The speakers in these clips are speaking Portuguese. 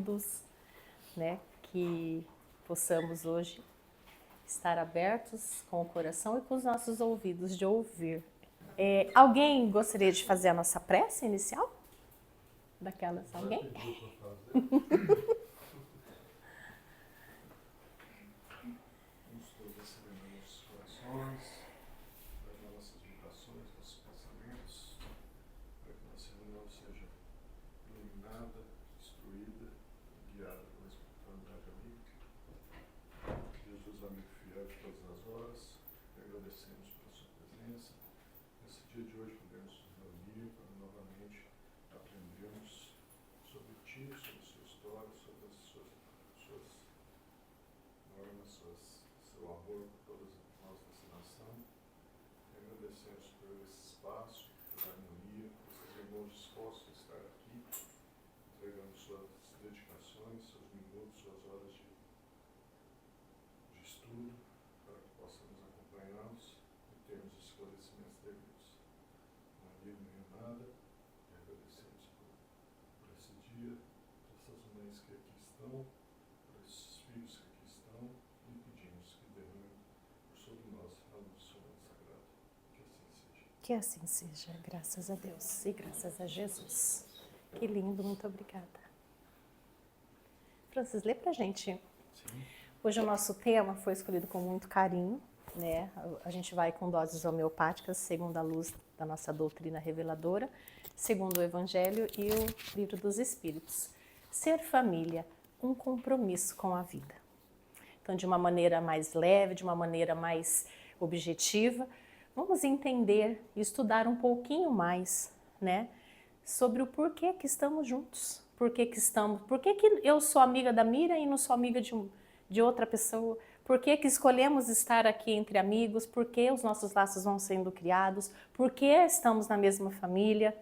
conteúdos, né? Que possamos hoje estar abertos com o coração e com os nossos ouvidos de ouvir. Alguém gostaria de fazer a nossa prece inicial? Daquelas, alguém? Vamos todos acendendo nossos corações, levando nossas vibrações, nossos pensamentos, para que nossa reunião seja iluminada, instruída, guiada pela espiritualidade amiga. Jesus, amigo fiel de todas as horas, agradecemos pela sua presença. Nesse dia de hoje podemos nos reunir para novamente aprendermos sobre ti, sobre a sua história, sobre as suas normas, seu amor por todas nós dessa nação. E agradecemos por esse espaço, por harmonia, por esses irmãos dispostos a estar aqui, entregando suas dedicações, seus minutos, suas horas de estudo, para que possamos acompanhá-los e termos esclarecimentos devidos. Não há livro nem nada, e agradecemos por esse dia, por essas mães que aqui estão, por esses filhos que aqui estão, e pedimos que derrame por sobre nós a luz do seu nome sagrado. Que assim seja. Que assim seja, graças a Deus e graças a Jesus. Que lindo, muito obrigada. Francis, lê pra gente. Sim. Hoje o nosso tema foi escolhido com muito carinho, né? A gente vai com doses homeopáticas, segundo a luz da nossa doutrina reveladora, segundo o Evangelho e o Livro dos Espíritos. Ser família, um compromisso com a vida. Então, de uma maneira mais leve, de uma maneira mais objetiva, vamos entender e estudar um pouquinho mais, né? Sobre o porquê que estamos juntos. Por que eu sou amiga da Mira e não sou amiga de outra pessoa? Por que escolhemos estar aqui entre amigos? Por que os nossos laços vão sendo criados? Por que estamos na mesma família,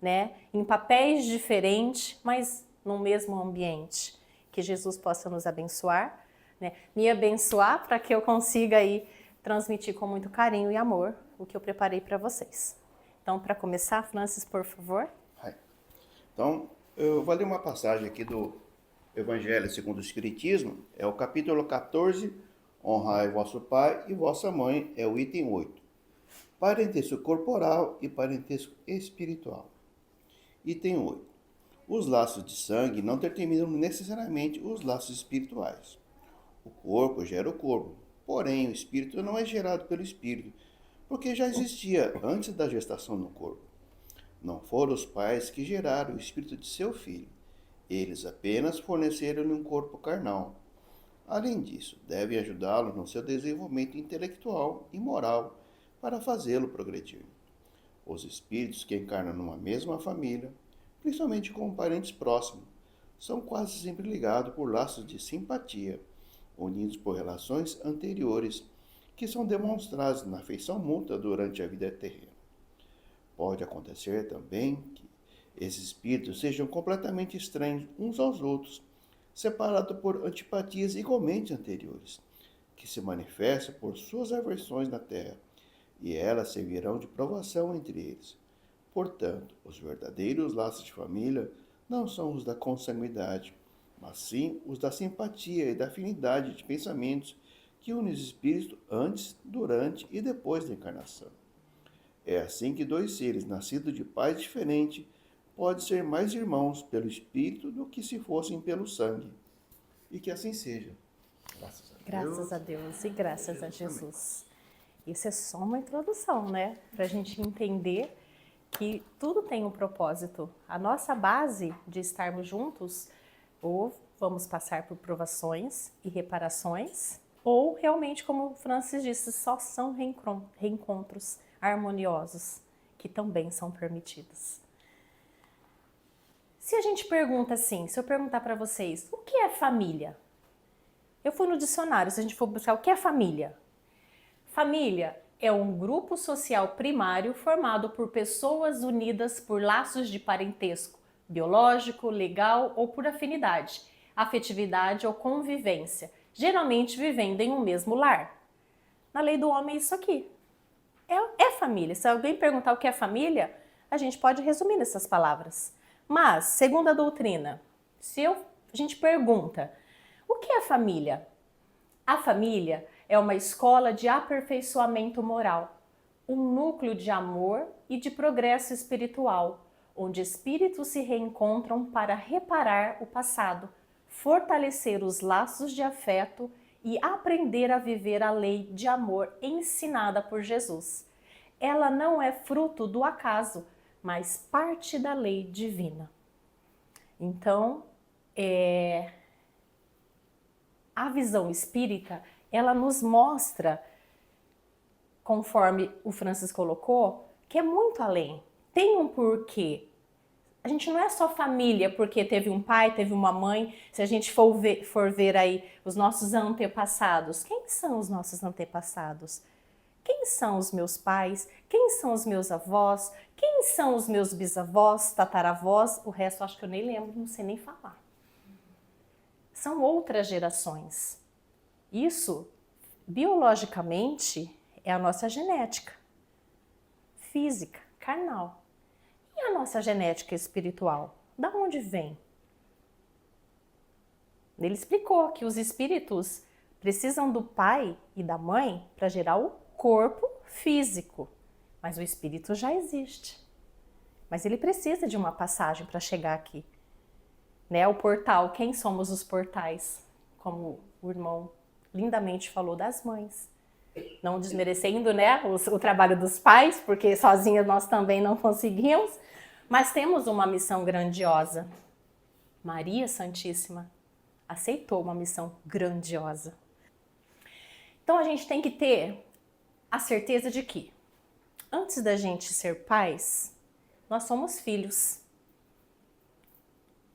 né? Em papéis diferentes, mas no mesmo ambiente? Que Jesus possa nos abençoar, né? Me abençoar para que eu consiga aí transmitir com muito carinho e amor o que eu preparei para vocês. Então, para começar, Francis, por favor. Então, eu vou ler uma passagem aqui do Evangelho segundo o Espiritismo, é o capítulo 14, honrai vosso pai e vossa mãe, é o item 8. Parentesco corporal e parentesco espiritual. Item 8. Os laços de sangue não determinam necessariamente os laços espirituais. O corpo gera o corpo, porém o espírito não é gerado pelo espírito, porque já existia antes da gestação no corpo. Não foram os pais que geraram o espírito de seu filho. Eles apenas forneceram-lhe um corpo carnal. Além disso, devem ajudá-lo no seu desenvolvimento intelectual e moral para fazê-lo progredir. Os espíritos que encarnam numa mesma família, principalmente com parentes próximos, são quase sempre ligados por laços de simpatia, unidos por relações anteriores que são demonstradas na afeição mútua durante a vida terrena. Pode acontecer também que esses espíritos sejam completamente estranhos uns aos outros, separados por antipatias igualmente anteriores, que se manifestam por suas aversões na terra, e elas servirão de provação entre eles. Portanto, os verdadeiros laços de família não são os da consanguinidade, mas sim os da simpatia e da afinidade de pensamentos que unem os espíritos antes, durante e depois da encarnação. É assim que dois seres nascidos de pais diferentes podem ser mais irmãos pelo espírito do que se fossem pelo sangue. E que assim seja. Graças a Deus. Graças a Deus e graças a Jesus. Isso é só uma introdução, né? Para a gente entender que tudo tem um propósito. A nossa base de estarmos juntos, ou vamos passar por provações e reparações, ou realmente, como o Francis disse, só são reencontros harmoniosos, que também são permitidos. Se a gente pergunta assim, se eu perguntar para vocês, o que é família? Eu fui no dicionário, se a gente for buscar o que é família. Família é um grupo social primário formado por pessoas unidas por laços de parentesco, biológico, legal ou por afinidade, afetividade ou convivência, geralmente vivendo em um mesmo lar. Na lei do homem é isso aqui. É família. Se alguém perguntar o que é família, a gente pode resumir nessas palavras. Mas, segundo a doutrina, se eu A gente pergunta, o que é família? A família é uma escola de aperfeiçoamento moral, um núcleo de amor e de progresso espiritual, onde espíritos se reencontram para reparar o passado, fortalecer os laços de afeto e aprender a viver a lei de amor ensinada por Jesus. Ela não é fruto do acaso, mas parte da lei divina. Então, a visão espírita, ela nos mostra, conforme o Francis colocou, que é muito além. Tem um porquê. A gente não é só família porque teve um pai, teve uma mãe. Se a gente for ver aí os nossos antepassados, quem são os nossos antepassados? Quem são os meus pais? Quem são os meus avós? Quem são os meus bisavós, tataravós? O resto acho que eu nem lembro, não sei nem falar. São outras gerações. Isso, biologicamente, é a nossa genética física, carnal. E a nossa genética espiritual? Da onde vem? Ele explicou que os espíritos precisam do pai e da mãe para gerar o corpo físico, mas o espírito já existe. Mas ele precisa de uma passagem para chegar aqui. Né? O portal, quem somos os portais? Como o irmão lindamente falou das mães. Não desmerecendo, né, o trabalho dos pais, porque sozinhas nós também não conseguimos, mas temos uma missão grandiosa. Maria Santíssima aceitou uma missão grandiosa. Então a gente tem que ter a certeza de que, antes da gente ser pais, nós somos filhos.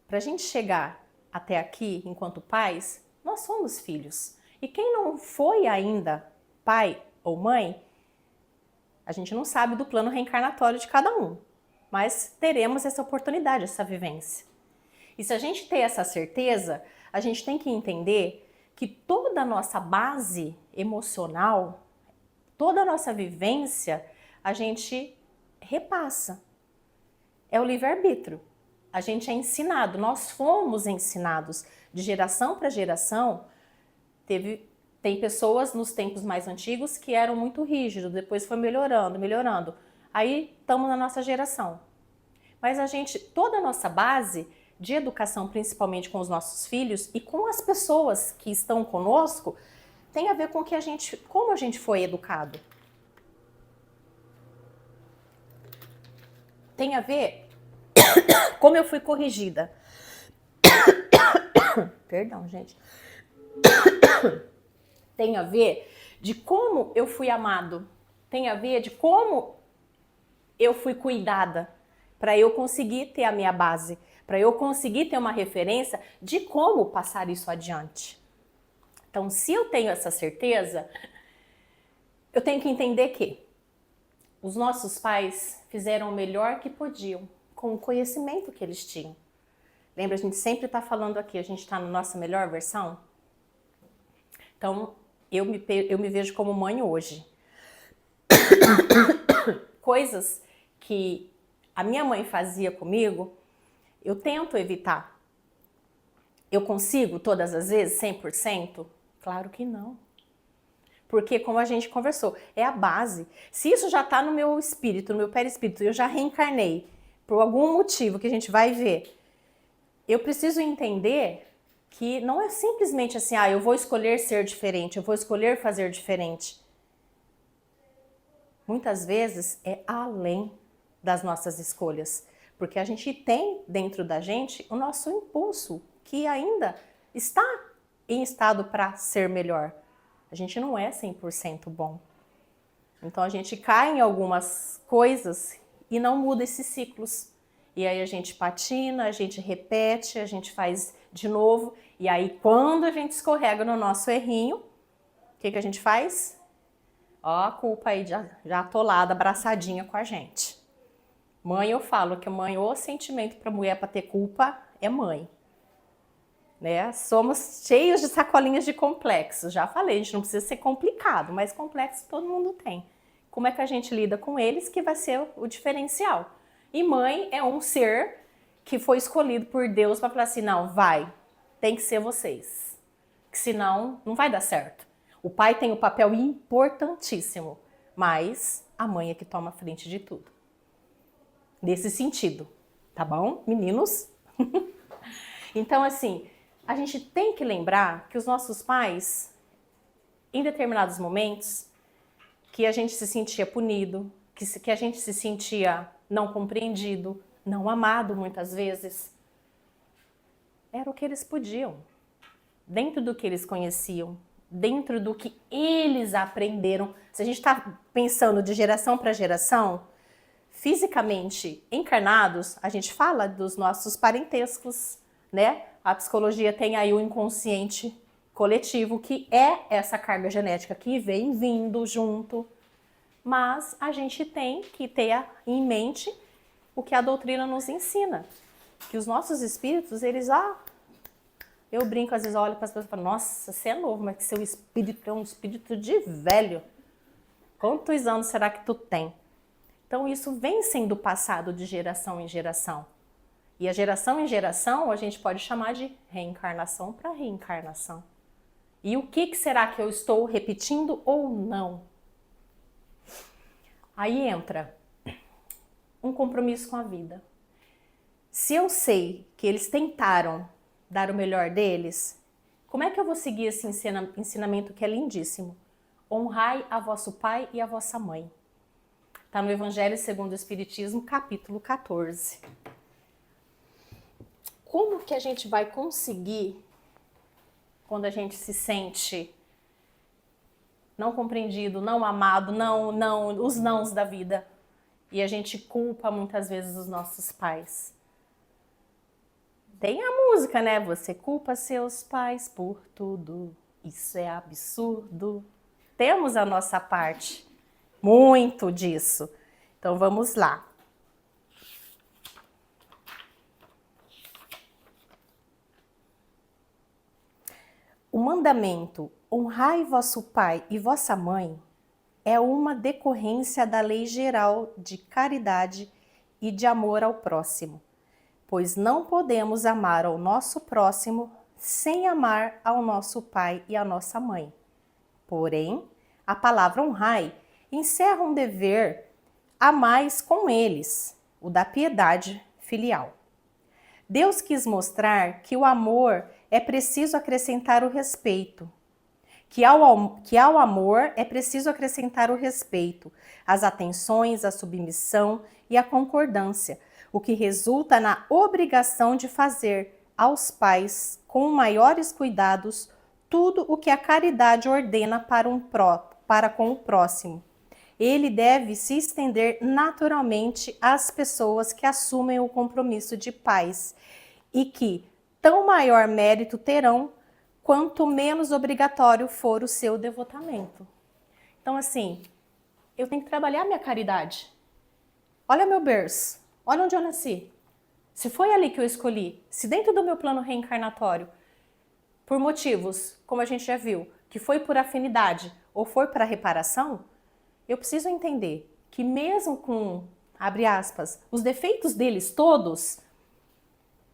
Para a gente chegar até aqui, enquanto pais, nós somos filhos. E quem não foi ainda pai ou mãe, a gente não sabe do plano reencarnatório de cada um, mas teremos essa oportunidade, essa vivência. E se a gente ter essa certeza, a gente tem que entender que toda a nossa base emocional, toda a nossa vivência, a gente repassa. É o livre-arbítrio. A gente é ensinado, nós fomos ensinados de geração para geração. Tem pessoas nos tempos mais antigos que eram muito rígidos, depois foi melhorando. Aí estamos na nossa geração. Mas toda a nossa base de educação, principalmente com os nossos filhos e com as pessoas que estão conosco, tem a ver com como a gente foi educado. Tem a ver como eu fui corrigida. Perdão, gente. Tem a ver de como eu fui amado. Tem a ver de como eu fui cuidada. Para eu conseguir ter a minha base. Para eu conseguir ter uma referência de como passar isso adiante. Então, se eu tenho essa certeza, eu tenho que entender que os nossos pais fizeram o melhor que podiam, com o conhecimento que eles tinham. Lembra, a gente sempre está falando aqui, a gente está na nossa melhor versão? Então, eu me vejo como mãe hoje. Coisas que a minha mãe fazia comigo, eu tento evitar. Eu consigo todas as vezes, 100%? Claro que não. Porque, como a gente conversou, é a base. Se isso já está no meu espírito, no meu perispírito, eu já reencarnei, por algum motivo que a gente vai ver, eu preciso entender que não é simplesmente assim, eu vou escolher ser diferente, eu vou escolher fazer diferente. Muitas vezes é além das nossas escolhas, porque a gente tem dentro da gente o nosso impulso, que ainda está em estado para ser melhor. A gente não é 100% bom. Então a gente cai em algumas coisas e não muda esses ciclos. E aí a gente patina, a gente repete, a gente faz de novo. E aí quando a gente escorrega no nosso errinho, o que a gente faz? Ó a culpa aí já atolada, abraçadinha com a gente. Mãe, eu falo que mãe, o sentimento para mulher para ter culpa é mãe. Né? Somos cheios de sacolinhas de complexos. Já falei, a gente não precisa ser complicado, mas complexo todo mundo tem. Como é que a gente lida com eles que vai ser o diferencial. E mãe é um ser que foi escolhido por Deus para falar assim, não, vai, tem que ser vocês. Que senão, não vai dar certo. O pai tem um papel importantíssimo, mas a mãe é que toma a frente de tudo. Nesse sentido, tá bom, meninos? Então, assim, a gente tem que lembrar que os nossos pais, em determinados momentos, que a gente se sentia punido, que a gente se sentia não compreendido, não amado muitas vezes, era o que eles podiam, dentro do que eles conheciam, dentro do que eles aprenderam. Se a gente está pensando de geração para geração, fisicamente encarnados, a gente fala dos nossos parentescos, né? A psicologia tem aí o inconsciente coletivo, que é essa carga genética que vem vindo junto. Mas a gente tem que ter em mente o que a doutrina nos ensina. Que os nossos espíritos, eles... eu brinco, às vezes olho para as pessoas e falo, nossa, você é novo, mas seu espírito é um espírito de velho. Quantos anos será que tu tem? Então isso vem sendo passado de geração em geração. E a geração em geração a gente pode chamar de reencarnação para reencarnação. E o que será que eu estou repetindo ou não? Aí entra um compromisso com a vida. Se eu sei que eles tentaram dar o melhor deles, como é que eu vou seguir esse ensinamento que é lindíssimo? Honrai a vosso pai e a vossa mãe. Está no Evangelho segundo o Espiritismo, capítulo 14. Como que a gente vai conseguir, quando a gente se sente não compreendido, não amado, os nãos da vida, e a gente culpa muitas vezes os nossos pais? Tem a música, né? Você culpa seus pais por tudo, isso é absurdo. Temos a nossa parte, muito disso. Então vamos lá. O mandamento honrai vosso pai e vossa mãe é uma decorrência da lei geral de caridade e de amor ao próximo, pois não podemos amar ao nosso próximo sem amar ao nosso pai e à nossa mãe. Porém, a palavra honrai encerra um dever a mais com eles, o da piedade filial. Deus quis mostrar que o amor é preciso acrescentar o respeito, que ao amor é preciso acrescentar o respeito, as atenções, a submissão e a concordância, o que resulta na obrigação de fazer aos pais, com maiores cuidados, tudo o que a caridade ordena para com o próximo. Ele deve se estender naturalmente às pessoas que assumem o compromisso de pais e que tão maior mérito terão quanto menos obrigatório for o seu devotamento. Então, assim, eu tenho que trabalhar minha caridade. Olha meu berço, olha onde eu nasci. Se foi ali que eu escolhi, se dentro do meu plano reencarnatório, por motivos, como a gente já viu, que foi por afinidade ou foi para reparação, eu preciso entender que mesmo com, abre aspas, os defeitos deles todos,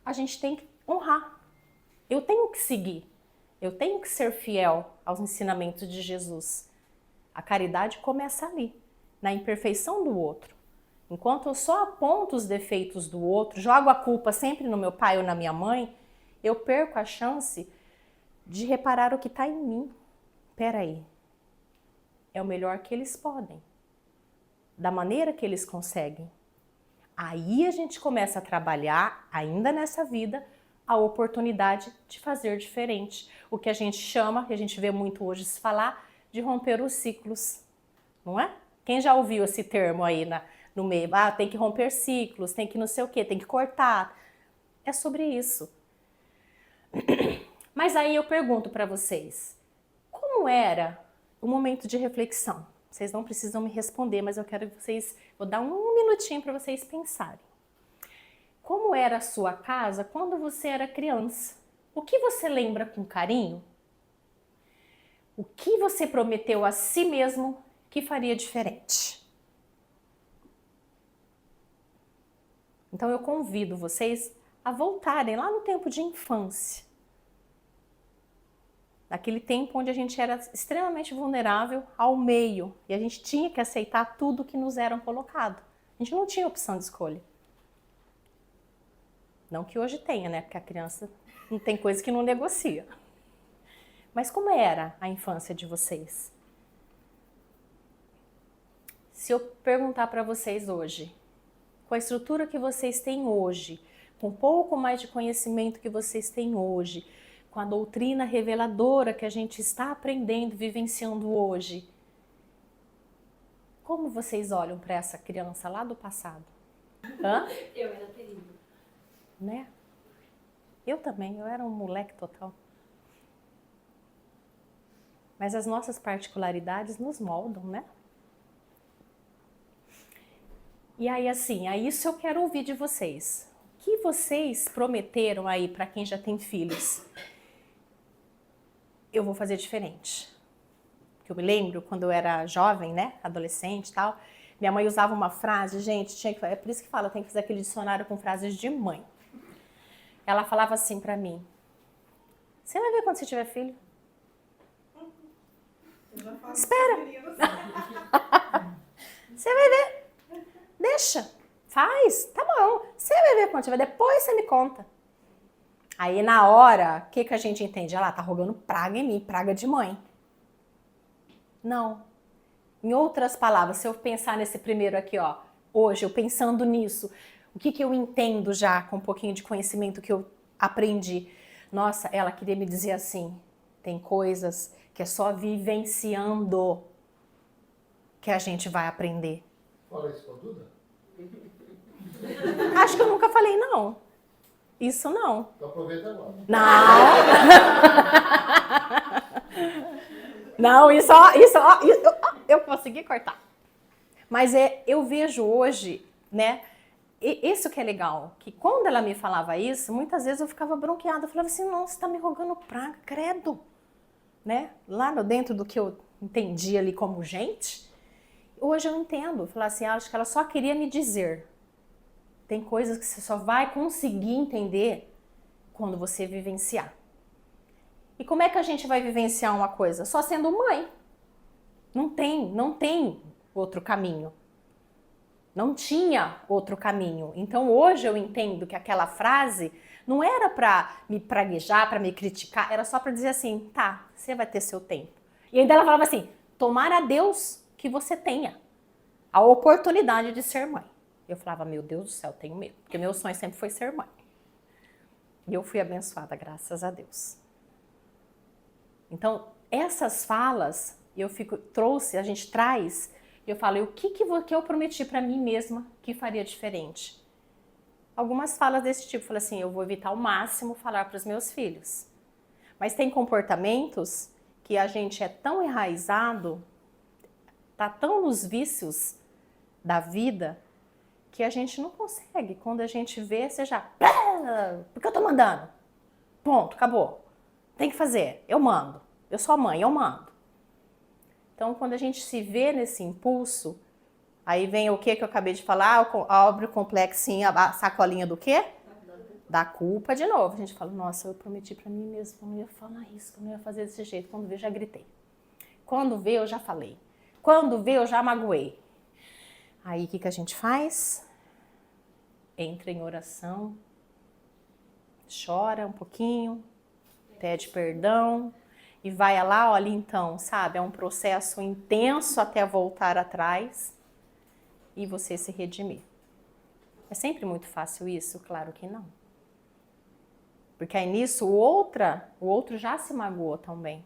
a gente tem que honrar. Eu tenho que seguir. Eu tenho que ser fiel aos ensinamentos de Jesus. A caridade começa ali, na imperfeição do outro. Enquanto eu só aponto os defeitos do outro, jogo a culpa sempre no meu pai ou na minha mãe, eu perco a chance de reparar o que está em mim. Peraí, é o melhor que eles podem, da maneira que eles conseguem. Aí a gente começa a trabalhar, ainda nessa vida, a oportunidade de fazer diferente. O que a gente chama, que a gente vê muito hoje se falar, de romper os ciclos, não é? Quem já ouviu esse termo aí no meio? Tem que romper ciclos, tem que não sei o quê, tem que cortar. É sobre isso. Mas aí eu pergunto para vocês, como era o momento de reflexão? Vocês não precisam me responder, mas eu quero que vocês, vou dar um minutinho para vocês pensarem. Como era a sua casa quando você era criança? O que você lembra com carinho? O que você prometeu a si mesmo que faria diferente? Então eu convido vocês a voltarem lá no tempo de infância. Naquele tempo onde a gente era extremamente vulnerável ao meio e a gente tinha que aceitar tudo que nos era colocado. A gente não tinha opção de escolha. Não que hoje tenha, né? Porque a criança não tem coisa que não negocia. Mas como era a infância de vocês? Se eu perguntar para vocês hoje, com a estrutura que vocês têm hoje, com um pouco mais de conhecimento que vocês têm hoje, com a doutrina reveladora que a gente está aprendendo, vivenciando hoje, como vocês olham para essa criança lá do passado? Hã? Eu era terrível. Né? Eu também, eu era um moleque total. Mas as nossas particularidades nos moldam, né? E aí, assim, é isso eu quero ouvir de vocês. O que vocês prometeram aí para quem já tem filhos? Eu vou fazer diferente. Porque eu me lembro quando eu era jovem, né? Adolescente e tal. Minha mãe usava uma frase, gente, é por isso que fala, tem que fazer aquele dicionário com frases de mãe. Ela falava assim pra mim: você vai ver quando você tiver filho. Espera. Você vai ver. Deixa. Faz. Tá bom. Você vai ver quando tiver. Depois você me conta. Aí na hora, o que a gente entende? Ela tá rogando praga em mim, praga de mãe. Não. Em outras palavras, se eu pensar nesse primeiro aqui, ó, hoje, eu pensando nisso, o que eu entendo já com um pouquinho de conhecimento que eu aprendi? Nossa, ela queria me dizer assim, tem coisas que é só vivenciando que a gente vai aprender. Fala isso com a Duda? Acho que eu nunca falei não. Isso não. Então aproveita agora. Não. Não, isso eu consegui cortar. Mas eu vejo hoje, né? Isso que é legal, que quando ela me falava isso, muitas vezes eu ficava bronqueada. Eu falava assim, não, você tá me rogando praga, credo. Né? Lá dentro do que eu entendi ali como gente, hoje eu entendo. Falar assim, acho que ela só queria me dizer. Tem coisas que você só vai conseguir entender quando você vivenciar. E como é que a gente vai vivenciar uma coisa? Só sendo mãe. Não tem outro caminho. Não tinha outro caminho. Então hoje eu entendo que aquela frase não era para me praguejar, para me criticar, era só para dizer assim, tá, você vai ter seu tempo. E ainda ela falava assim, tomara a Deus que você tenha a oportunidade de ser mãe. Eu falava, meu Deus do céu, tenho medo, porque meu sonho sempre foi ser mãe. E eu fui abençoada, graças a Deus. Então, essas falas, a gente traz, eu falo, o que eu prometi para mim mesma que faria diferente? Algumas falas desse tipo, eu falei assim, eu vou evitar ao máximo falar para os meus filhos. Mas tem comportamentos que a gente é tão enraizado, tá tão nos vícios da vida, que a gente não consegue. Quando a gente vê, você já... Porque eu tô mandando. Ponto, acabou. Tem que fazer, eu mando. Eu sou a mãe, eu mando. Então, quando a gente se vê nesse impulso, aí vem o que eu acabei de falar, abre o complexinho, a sacolinha do quê? Da culpa de novo. A gente fala, nossa, eu prometi pra mim mesmo que eu não ia falar isso, que eu não ia fazer desse jeito. Quando vê, eu já gritei. Quando vê, eu já falei. Quando vê, eu já magoei. Aí, o que a gente faz? Entra em oração, chora um pouquinho, pede perdão e vai lá, olha, então, sabe? É um processo intenso até voltar atrás e você se redimir. É sempre muito fácil isso? Claro que não. Porque aí nisso o outro já se magoou também.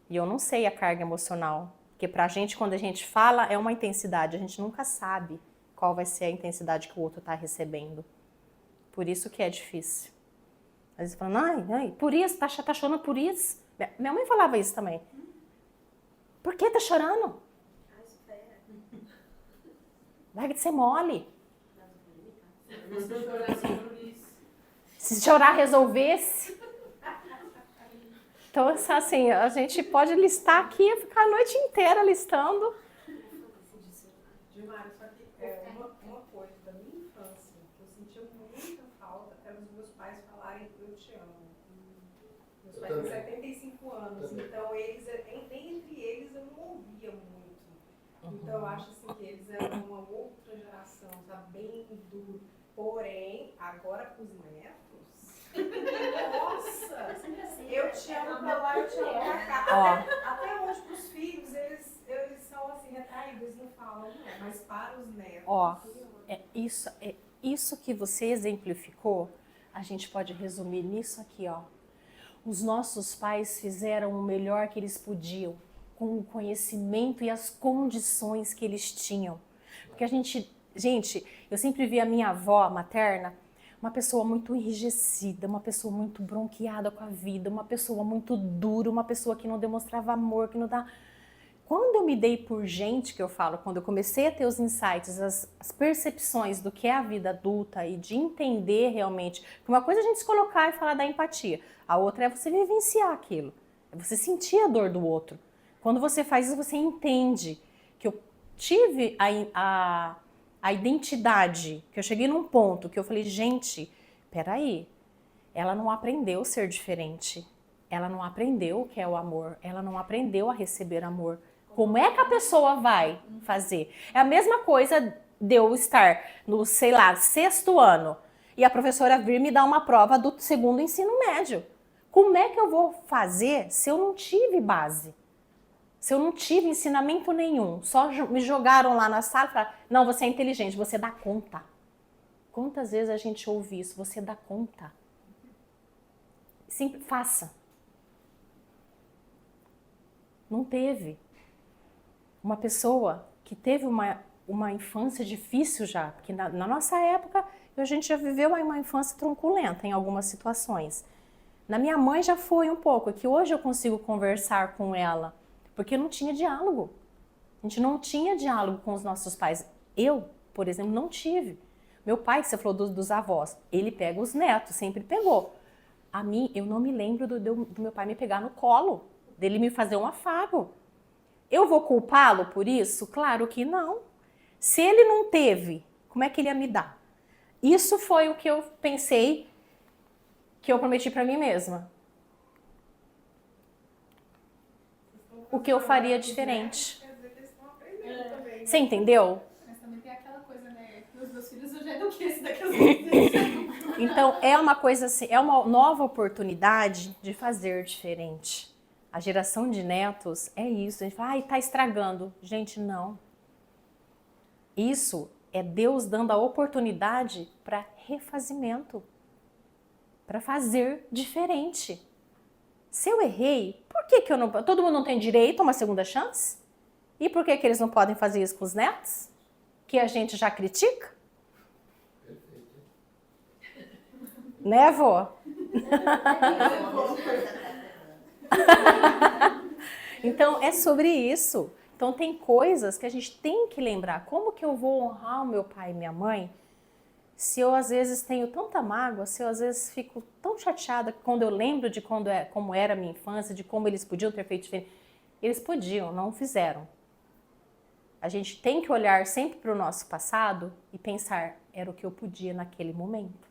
E eu não sei a carga emocional. Porque pra gente, quando a gente fala, é uma intensidade. A gente nunca sabe qual vai ser a intensidade que o outro tá recebendo. Por isso que é difícil. Às vezes falam, ai, por isso, tá chorando por isso? Minha mãe falava isso também. Por que tá chorando? Larga de ser mole. Se chorar resolvesse. Então, assim, a gente pode listar aqui e ficar a noite inteira listando. Demais, só que uma coisa da minha infância que eu sentia muita falta era os meus pais falarem eu te amo. Meus pais têm 75 anos, então eles, nem entre eles eu não ouvia muito. Então eu acho assim que eles eram uma outra geração, tá bem duro. Porém, agora com os netos, nossa, eu te amo pra lá, eu te amo pra cá. Até hoje pros filhos, eles são assim retraídos, eles não falam, né? Mas para os netos. Isso que você exemplificou, a gente pode resumir nisso aqui, ó. Os nossos pais fizeram o melhor que eles podiam, com o conhecimento e as condições que eles tinham. Porque gente, eu sempre vi a minha avó materna, uma pessoa muito enrijecida, uma pessoa muito bronqueada com a vida, uma pessoa muito dura, uma pessoa que não demonstrava amor, que não dá... Quando eu me dei por gente, que eu falo, quando eu comecei a ter os insights, as percepções do que é a vida adulta e de entender realmente, que uma coisa é a gente se colocar e falar da empatia, a outra é você vivenciar aquilo, é você sentir a dor do outro. Quando você faz isso, você entende que eu tive a identidade, que eu cheguei num ponto que eu falei, gente, peraí, ela não aprendeu a ser diferente, ela não aprendeu o que é o amor, ela não aprendeu a receber amor. Como é que a pessoa vai fazer? É a mesma coisa de eu estar no, sei lá, 6º ano e a professora vir me dar uma prova do 2º ensino médio. Como é que eu vou fazer se eu não tive base? Se eu não tive ensinamento nenhum? Só me jogaram lá na sala e falaram, não, você é inteligente, você dá conta. Quantas vezes a gente ouve isso? Você dá conta. Sempre faça. Não teve. Uma pessoa que teve uma infância difícil já, porque na nossa época a gente já viveu uma infância truculenta em algumas situações. Na minha mãe já foi um pouco, que hoje eu consigo conversar com ela, porque não tinha diálogo. A gente não tinha diálogo com os nossos pais. Eu, por exemplo, não tive. Meu pai, que você falou dos avós, ele pega os netos, sempre pegou. A mim, eu não me lembro do meu pai me pegar no colo, dele me fazer um afago. Eu vou culpá-lo por isso? Claro que não. Se ele não teve, como é que ele ia me dar? Isso foi o que eu pensei, que eu prometi para mim mesma. O que eu faria diferente. Você entendeu? Mas também tem aquela coisa, né? Que os meus filhos eu já eduquei esse daqueles. Então, é uma coisa assim, é uma nova oportunidade de fazer diferente. A geração de netos é isso. A gente fala, ai, tá estragando. Gente, não. Isso é Deus dando a oportunidade para refazimento, para fazer diferente. Se eu errei, por que eu não... Todo mundo não tem direito a uma segunda chance? E por que eles não podem fazer isso com os netos? Que a gente já critica? Né, vó? Então, é sobre isso. Então, tem coisas que a gente tem que lembrar. Como que eu vou honrar o meu pai e minha mãe se eu, às vezes, tenho tanta mágoa, se eu, às vezes, fico tão chateada quando eu lembro de como era a minha infância, de como eles podiam ter feito diferente. Eles podiam, não fizeram. A gente tem que olhar sempre para o nosso passado e pensar, era o que eu podia naquele momento.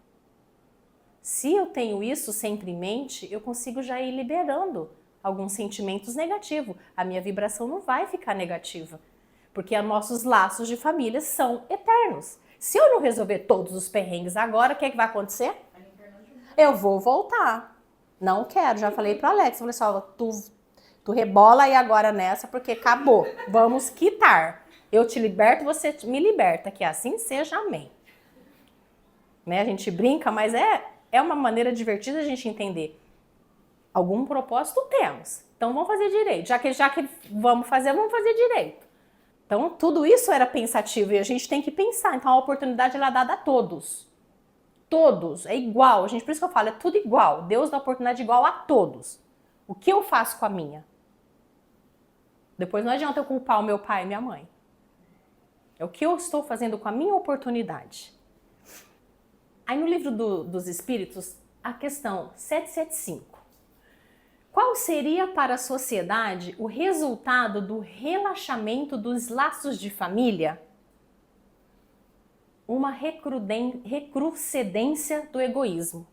Se eu tenho isso sempre em mente, eu consigo já ir liberando alguns sentimentos negativos. A minha vibração não vai ficar negativa, porque os nossos laços de família são eternos. Se eu não resolver todos os perrengues agora, o que é que vai acontecer? Eu vou voltar. Não quero, já falei para o Alex, falei só, tu rebola aí agora nessa, porque acabou. Vamos quitar. Eu te liberto, você me liberta, que assim seja, amém. Né? A gente brinca, mas é uma maneira divertida a gente entender. Algum propósito temos. Então vamos fazer direito. Já que vamos fazer direito. Então tudo isso era pensativo e a gente tem que pensar. Então a oportunidade ela é dada a todos. Todos, é igual. Por isso que eu falo, é tudo igual. Deus dá oportunidade igual a todos. O que eu faço com a minha? Depois não adianta eu culpar o meu pai e minha mãe. É o que eu estou fazendo com a minha oportunidade. Aí no livro dos Espíritos, a questão 775. Qual seria para a sociedade o resultado do relaxamento dos laços de família? Uma recrudescência do egoísmo.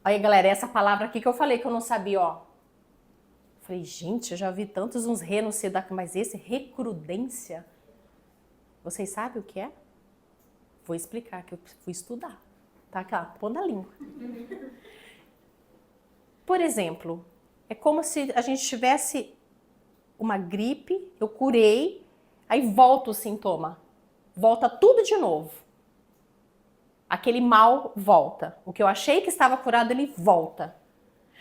Aí, galera, essa palavra aqui que eu falei que eu não sabia, ó. Falei, gente, eu já vi tantos uns re, não sei da, mas esse, recrudência, vocês sabem o que é? Vou explicar, que eu fui estudar. Tá aqui, ó, ponta da língua. Por exemplo, é como se a gente tivesse uma gripe, eu curei, aí volta o sintoma. Volta tudo de novo. Aquele mal volta. O que eu achei que estava curado, ele volta.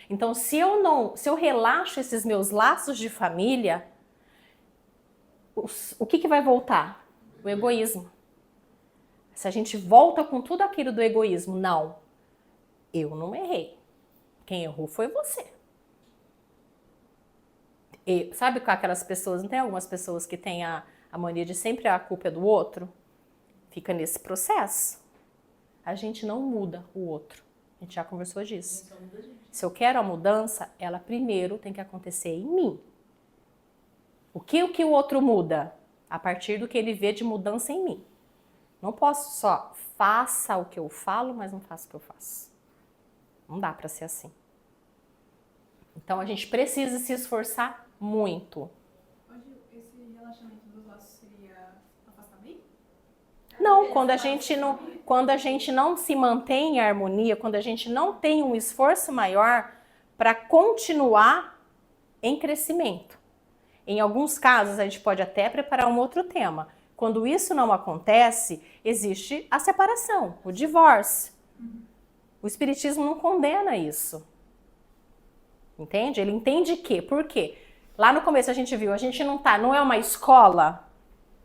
Então, se eu relaxo esses meus laços de família, o que vai voltar? O egoísmo. Se a gente volta com tudo aquilo do egoísmo, não, eu não errei. Quem errou foi você. Sabe com aquelas pessoas, não tem algumas pessoas que têm a mania de sempre a culpa é do outro? Fica nesse processo. A gente não muda o outro. A gente já conversou disso. Se eu quero a mudança, ela primeiro tem que acontecer em mim. O que o outro muda? A partir do que ele vê de mudança em mim. Não posso só faça o que eu falo, mas não faço o que eu faço. Não dá para ser assim. Então a gente precisa se esforçar muito. Hoje, esse relaxamento dos laços seria afastamento? Não, quando a gente não se mantém em harmonia, quando a gente não tem um esforço maior para continuar em crescimento. Em alguns casos, a gente pode até preparar um outro tema. Quando isso não acontece, existe a separação, o divórcio. O Espiritismo não condena isso. Entende? Ele entende que, por quê? Lá no começo a gente viu, a gente não é uma escola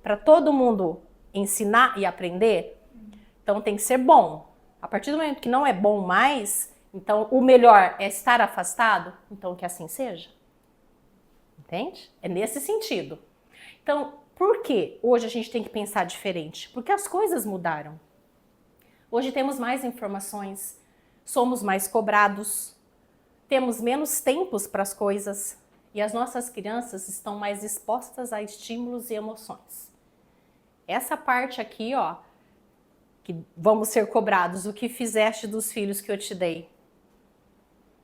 para todo mundo ensinar e aprender. Então tem que ser bom. A partir do momento que não é bom mais, então o melhor é estar afastado, então que assim seja. Entende? É nesse sentido. Então, por que hoje a gente tem que pensar diferente? Porque as coisas mudaram. Hoje temos mais informações, somos mais cobrados, temos menos tempos para as coisas e as nossas crianças estão mais expostas a estímulos e emoções. Essa parte aqui, ó, que vamos ser cobrados, o que fizeste dos filhos que eu te dei?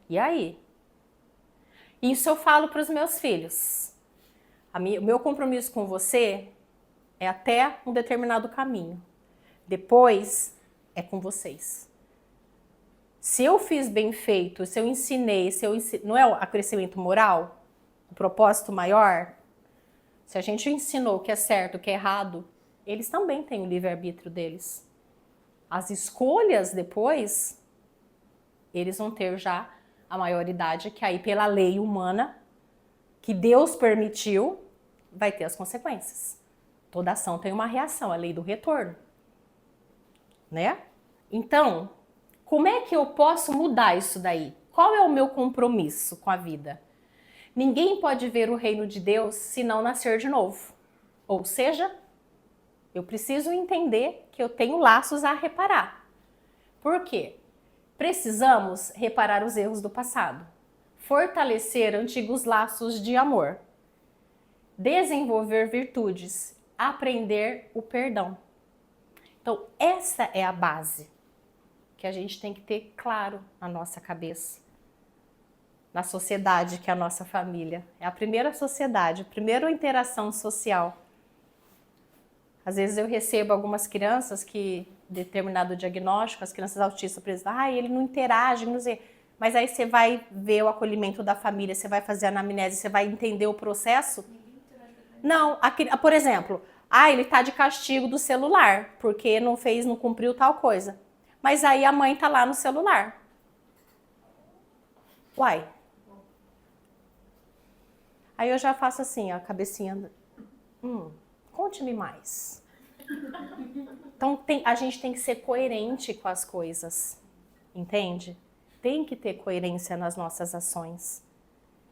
E aí? Isso eu falo para os meus filhos. O meu compromisso com você é até um determinado caminho. Depois é com vocês. Se eu fiz bem feito, se eu ensinei, não é o crescimento moral? O propósito maior? Se a gente ensinou o que é certo, o que é errado, eles também têm o livre-arbítrio deles. As escolhas depois, eles vão ter já a maioridade, que aí pela lei humana, que Deus permitiu, vai ter as consequências. Toda ação tem uma reação, a lei do retorno. Né? Então, como é que eu posso mudar isso daí? Qual é o meu compromisso com a vida? Ninguém pode ver o reino de Deus se não nascer de novo. Ou seja, eu preciso entender que eu tenho laços a reparar. Por quê? Precisamos reparar os erros do passado, fortalecer antigos laços de amor, desenvolver virtudes, aprender o perdão. Então, essa é a base que a gente tem que ter claro na nossa cabeça, na sociedade que é a nossa família. É a primeira sociedade, a primeira interação social. Às vezes eu recebo algumas crianças que, determinado diagnóstico, as crianças autistas, por exemplo, ele não interage, não sei. Mas aí você vai ver o acolhimento da família, você vai fazer a anamnese, você vai entender o processo. Não, por exemplo, ele está de castigo do celular, porque não cumpriu tal coisa. Mas aí a mãe está lá no celular. Uai. Aí eu já faço assim, a cabecinha. Conte-me mais. Então a gente tem que ser coerente com as coisas, entende? Tem que ter coerência nas nossas ações.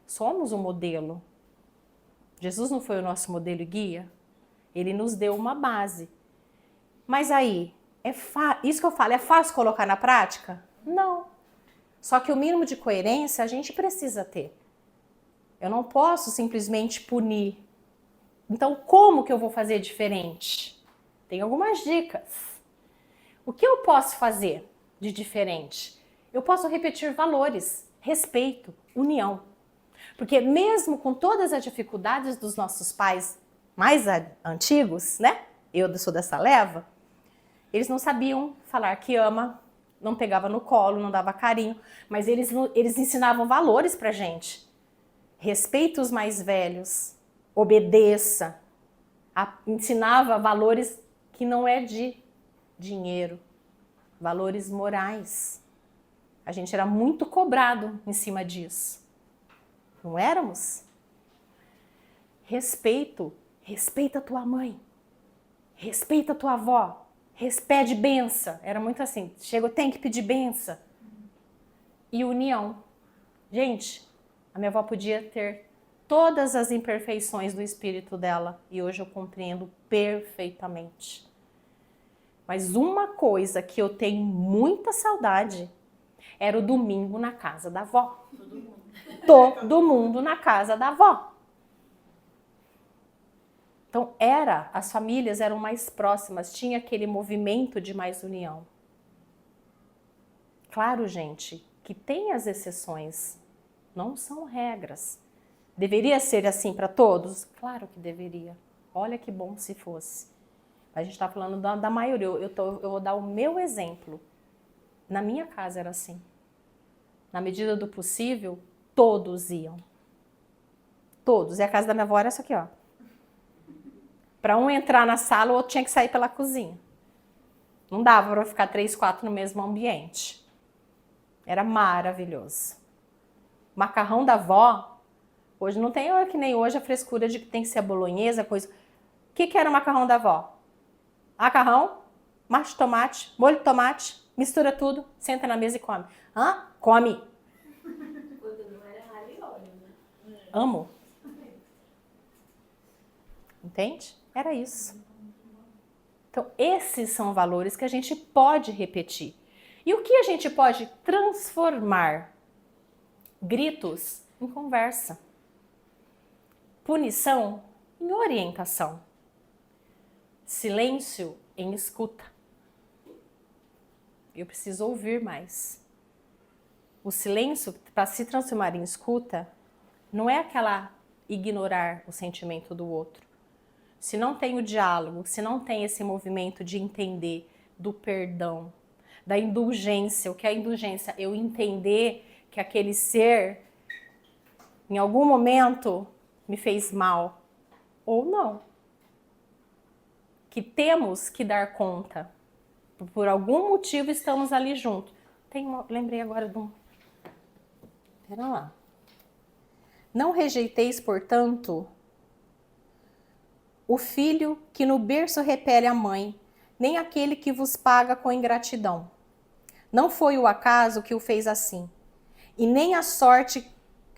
Somos um modelo. Jesus não foi o nosso modelo e guia? Ele nos deu uma base. Mas aí, isso que eu falo, é fácil colocar na prática? Não. Só que o mínimo de coerência a gente precisa ter. Eu não posso simplesmente punir. Então, como que eu vou fazer diferente? Tem algumas dicas. O que eu posso fazer de diferente? Eu posso repetir valores, respeito, união. Porque mesmo com todas as dificuldades dos nossos pais mais antigos, né? Eu sou dessa leva, eles não sabiam falar que ama, não pegava no colo, não dava carinho, mas eles ensinavam valores pra gente. Respeite os mais velhos, obedeça. Ensinava valores que não é de dinheiro, valores morais. A gente era muito cobrado em cima disso. Não éramos? Respeito. Respeita a tua mãe. Respeita a tua avó. Pede benção. Era muito assim. Chega, tem que pedir benção. E união. Gente, a minha avó podia ter todas as imperfeições do espírito dela. E hoje eu compreendo perfeitamente. Mas uma coisa que eu tenho muita saudade era o domingo na casa da avó. Todo mundo na casa da avó. Então, as famílias eram mais próximas, tinha aquele movimento de mais união. Claro, gente, que tem as exceções, não são regras. Deveria ser assim para todos? Claro que deveria. Olha que bom se fosse. A gente está falando da maioria, eu vou dar o meu exemplo. Na minha casa era assim. Na medida do possível, todos iam. Todos. E a casa da minha avó era essa aqui, ó. Para um entrar na sala, o outro tinha que sair pela cozinha. Não dava para ficar 3, 4 no mesmo ambiente. Era maravilhoso. Macarrão da avó, hoje não tem que nem hoje a frescura de que tem que ser a bolonhesa, coisa. O que era o macarrão da avó? Macarrão, macho de tomate, molho de tomate, mistura tudo, senta na mesa e come. Hã? Come. Quando não era alho e óleo, né? Amo. Entende? Era isso. Então, esses são valores que a gente pode repetir. E o que a gente pode transformar? Gritos em conversa. Punição em orientação. Silêncio em escuta. Eu preciso ouvir mais. O silêncio, para se transformar em escuta, não é aquela ignorar o sentimento do outro. Se não tem o diálogo, se não tem esse movimento de entender, do perdão, da indulgência, o que é a indulgência? Eu entender que aquele ser, em algum momento, me fez mal, ou não. Que temos que dar conta. Por algum motivo estamos ali juntos. Lembrei agora de um... Pera lá. Não rejeiteis, portanto, o filho que no berço repele a mãe, nem aquele que vos paga com ingratidão. Não foi o acaso que o fez assim, e nem a sorte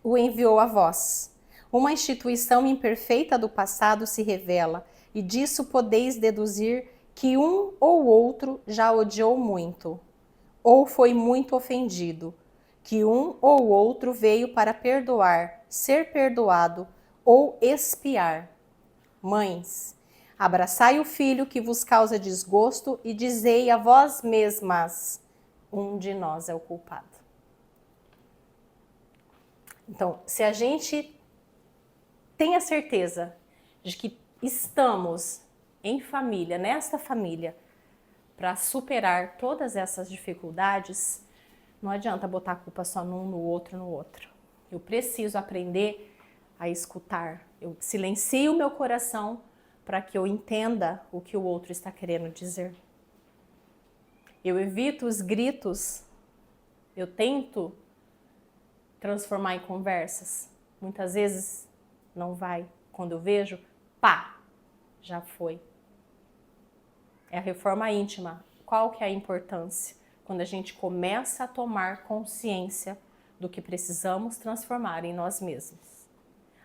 o enviou a vós. Uma instituição imperfeita do passado se revela, e disso podeis deduzir que um ou outro já odiou muito, ou foi muito ofendido, que um ou outro veio para perdoar, ser perdoado ou expiar. Mães, abraçai o filho que vos causa desgosto e dizei a vós mesmas, um de nós é o culpado. Então, se a gente tem a certeza de que estamos em família, nesta família, para superar todas essas dificuldades, não adianta botar a culpa só num, no outro. Eu preciso aprender a escutar. Eu silencio o meu coração para que eu entenda o que o outro está querendo dizer. Eu evito os gritos. Eu tento transformar em conversas. Muitas vezes não vai. Quando eu vejo, pá, já foi. É a reforma íntima. Qual que é a importância? Quando a gente começa a tomar consciência do que precisamos transformar em nós mesmos.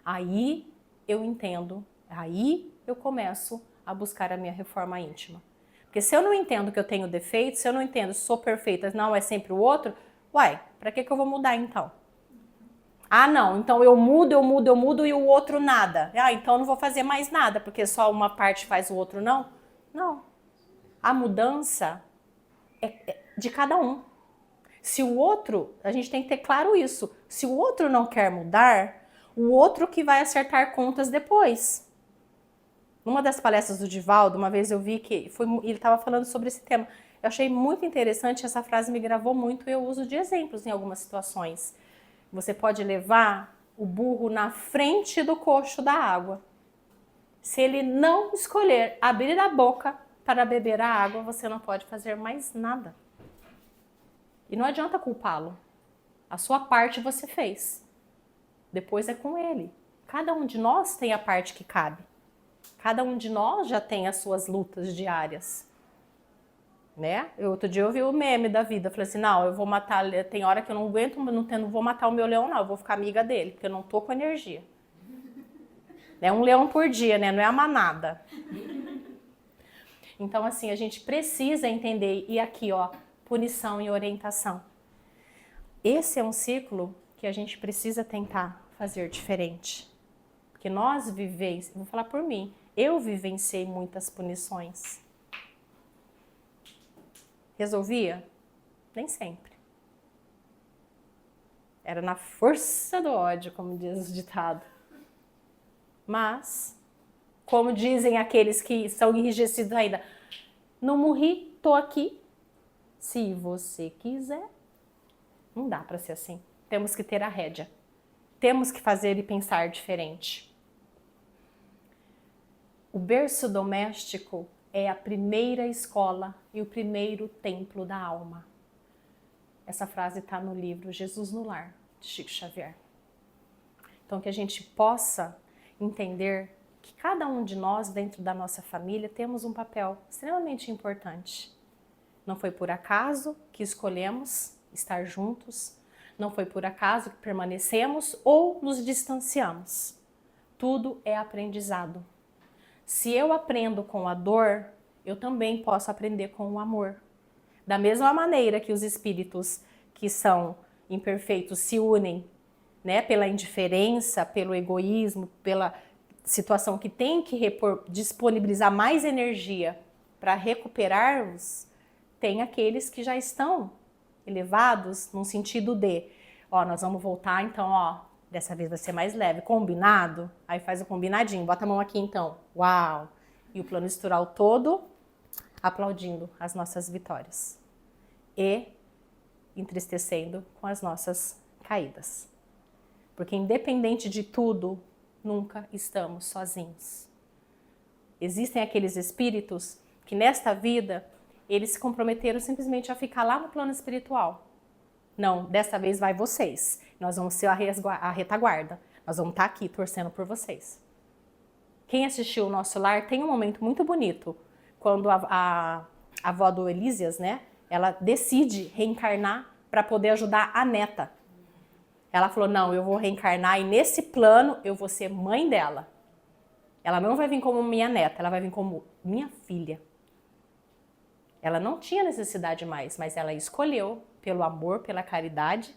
Aí eu entendo, aí eu começo a buscar a minha reforma íntima. Porque se eu não entendo que eu tenho defeitos, se eu não entendo se sou perfeita, não é sempre o outro, uai, pra que eu vou mudar então? Ah, não, então eu mudo e o outro nada. Ah, então eu não vou fazer mais nada, porque só uma parte faz o outro não? Não. A mudança é de cada um. Se o outro, a gente tem que ter claro isso, se o outro não quer mudar, o outro que vai acertar contas depois. Numa das palestras do Divaldo, uma vez eu vi que ele estava falando sobre esse tema. Eu achei muito interessante, essa frase me gravou muito e eu uso de exemplos em algumas situações. Você pode levar o burro na frente do coxo da água. Se ele não escolher abrir a boca para beber a água, você não pode fazer mais nada. E não adianta culpá-lo. A sua parte você fez. Depois é com ele. Cada um de nós tem a parte que cabe. Cada um de nós já tem as suas lutas diárias. Né? Outro dia eu vi o meme da vida. Eu falei assim, não, eu vou matar... Tem hora que eu não aguento, não vou matar o meu leão, não. Eu vou ficar amiga dele, porque eu não tô com energia. É um leão por dia, né? Não é a manada. Então, assim, a gente precisa entender. E aqui, ó, punição e orientação. Esse é um ciclo que a gente precisa tentar fazer diferente. Porque nós vou falar por mim, eu vivenciei muitas punições. Resolvia? Nem sempre. Era na força do ódio, como diz o ditado. Mas, como dizem aqueles que são enrijecidos ainda, não morri, tô aqui. Se você quiser. Não dá para ser assim. Temos que ter a rédea. Temos que fazer e pensar diferente. O berço doméstico é a primeira escola e o primeiro templo da alma. Essa frase está no livro Jesus no Lar, de Chico Xavier. Então, que a gente possa entender que cada um de nós, dentro da nossa família, temos um papel extremamente importante. Não foi por acaso que escolhemos estar juntos, não foi por acaso que permanecemos ou nos distanciamos. Tudo é aprendizado. Se eu aprendo com a dor, eu também posso aprender com o amor. Da mesma maneira que os espíritos que são imperfeitos se unem, né, pela indiferença, pelo egoísmo, pela situação que tem que disponibilizar mais energia para recuperar-os, tem aqueles que já estão elevados no sentido de, ó, nós vamos voltar, então, ó, dessa vez vai ser mais leve, combinado? Aí faz o combinadinho, bota a mão aqui então, uau! E o plano estrutural todo aplaudindo as nossas vitórias e entristecendo com as nossas caídas. Porque independente de tudo, nunca estamos sozinhos. Existem aqueles espíritos que nesta vida eles se comprometeram simplesmente a ficar lá no plano espiritual. Não, dessa vez vai vocês. Nós vamos ser a retaguarda. Nós vamos estar aqui torcendo por vocês. Quem assistiu o Nosso Lar tem um momento muito bonito. Quando a avó do Elísias, né, ela decide reencarnar para poder ajudar a neta. Ela falou, não, eu vou reencarnar e nesse plano eu vou ser mãe dela. Ela não vai vir como minha neta, ela vai vir como minha filha. Ela não tinha necessidade mais, mas ela escolheu, pelo amor, pela caridade,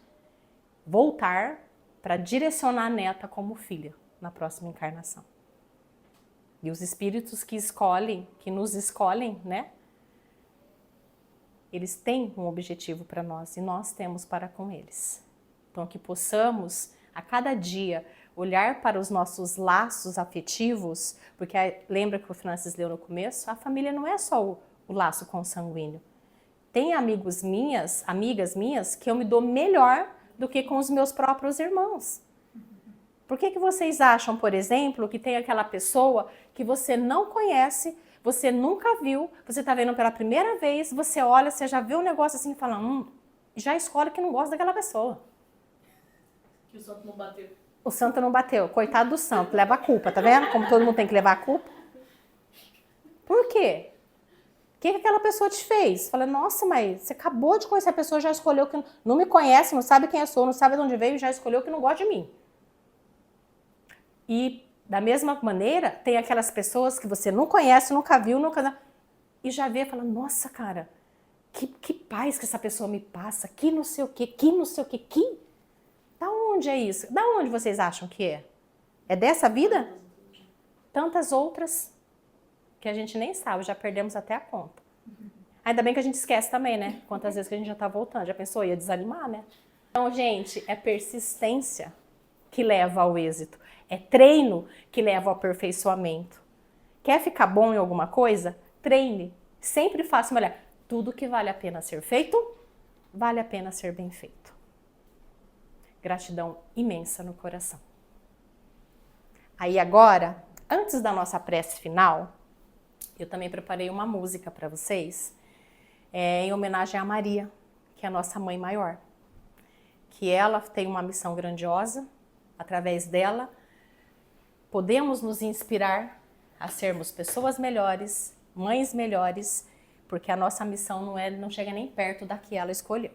voltar para direcionar a neta como filha na próxima encarnação. E os espíritos que escolhem, que nos escolhem, né? Eles têm um objetivo para nós e nós temos para com eles. Então, que possamos, a cada dia, olhar para os nossos laços afetivos, porque lembra que o Francis leu no começo? A família não é só o laço consanguíneo. Tem amigas minhas, que eu me dou melhor do que com os meus próprios irmãos. Por que vocês acham, por exemplo, que tem aquela pessoa que você não conhece, você nunca viu, você está vendo pela primeira vez, você olha, você já vê um negócio assim e fala, já escolhe que não gosta daquela pessoa. Que o santo não bateu. O santo não bateu. Coitado do santo, leva a culpa, tá vendo? Como todo mundo tem que levar a culpa. Por quê? O que aquela pessoa te fez? Fala, nossa, mas você acabou de conhecer a pessoa, já escolheu que não me conhece, não sabe quem eu sou, não sabe de onde veio, já escolheu que não gosta de mim. E da mesma maneira, tem aquelas pessoas que você não conhece, nunca viu, e já vê e fala, nossa, cara, que paz que essa pessoa me passa, que não sei o quê, que... Da onde é isso? Da onde vocês acham que é? É dessa vida? Tantas outras que a gente nem sabe, já perdemos até a conta. Ainda bem que a gente esquece também, né? Quantas vezes que a gente já tá voltando. Já pensou? Ia desanimar, né? Então, gente, é persistência que leva ao êxito. É treino que leva ao aperfeiçoamento. Quer ficar bom em alguma coisa? Treine. Sempre faça, olha, tudo que vale a pena ser feito, vale a pena ser bem feito. Gratidão imensa no coração. Aí agora, antes da nossa prece final, eu também preparei uma música para vocês, em homenagem a Maria, que é a nossa mãe maior. Que ela tem uma missão grandiosa, através dela, podemos nos inspirar a sermos pessoas melhores, mães melhores, porque a nossa missão não chega nem perto da que ela escolheu.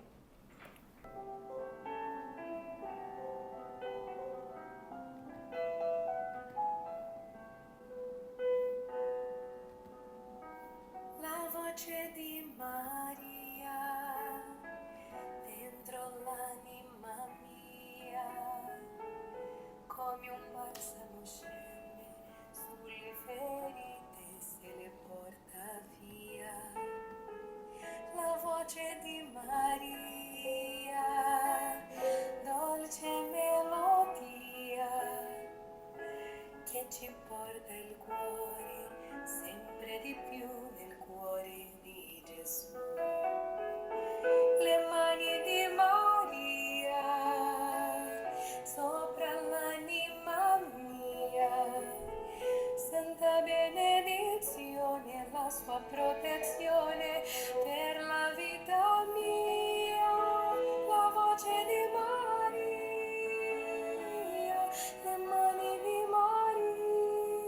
La voce di Maria dentro l'anima mia, come un balsamo scende sulle ferite se le porta via. La voce di Maria, dolce melodia, che ci porta il cuore sempre di più nel cuore di Gesù. Le mani di Maria sopra l'anima mia, santa benedizione, la sua protezione per la vita mia. La voce di Maria, le mani di Maria,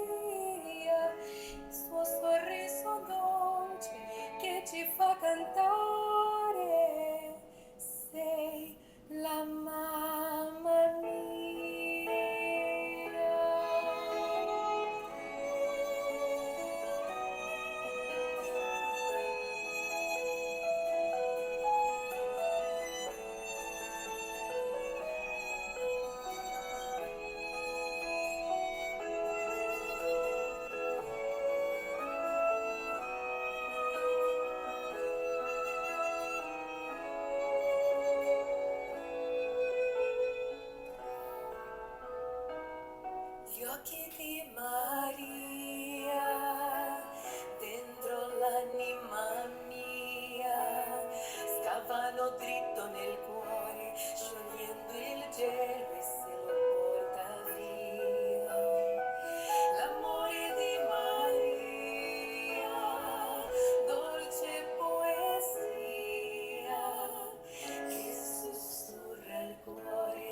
il suo sorriso dolce che ci fa cantare, sei la mamma mia. Gli occhi di Maria dentro l'anima mia scavano dritto nel cuore, sciogliendo il gelo e se lo porta via. L'amore di Maria, dolce poesia, che sussurra il cuore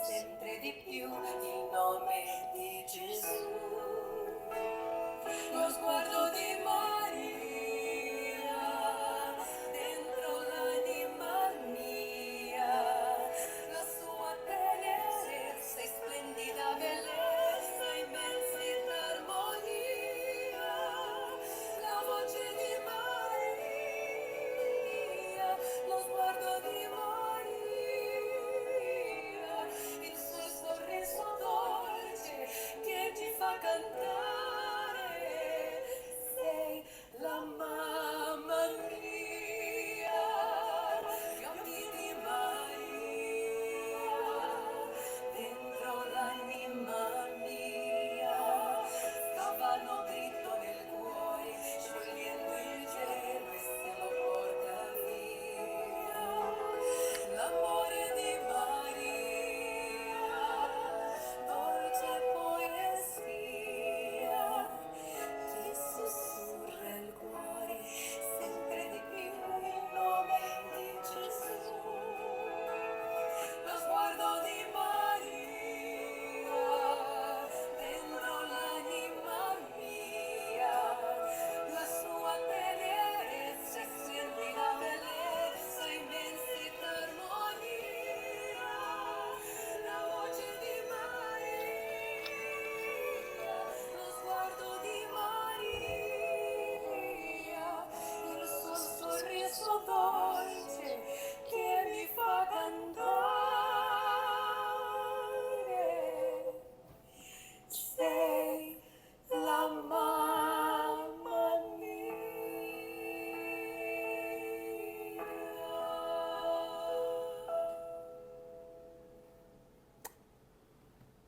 sempre di più il nome di Gesù. Lo sguardo di Maria dentro l'anima mia, la sua pelle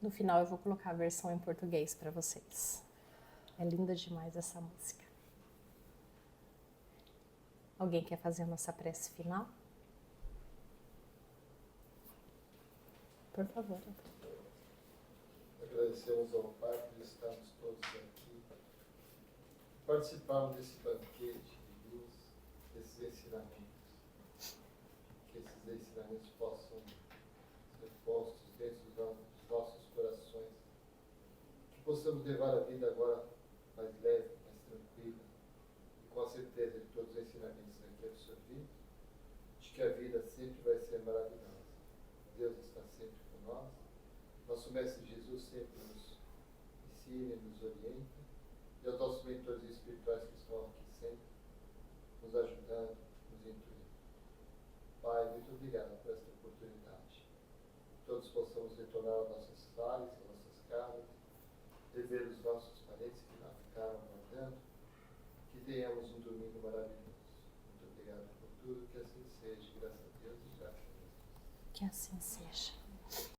No final eu vou colocar a versão em português para vocês. É linda demais essa música. Alguém quer fazer a nossa prece final? Por favor. Agradecemos ao Pai por estarmos todos aqui, participarmos desse banquete de luz, desses ensinamentos. Que esses ensinamentos possam ser postos dentro dos nossos corações. Que possamos levar a vida agora mais leve, mais tranquila. E com a certeza de todos os ensinamentos aqui absorvidos, de que a vida sempre vai ser maravilhosa. Deus está sempre com nós. Nosso Mestre Jesus sempre nos ensina e nos orienta. E aos nossos mentores espirituais que estão aqui sempre, nos ajudando, nos intuindo. Pai, muito obrigado por esta oportunidade. Que todos possamos retornar às nossas lares, às nossas casas, rever os nossos parentes que lá ficaram aguardando. Que tenhamos um domingo maravilhoso. Muito obrigado por tudo. Que assim seja. Graças a Deus e graças a Deus. Que assim seja.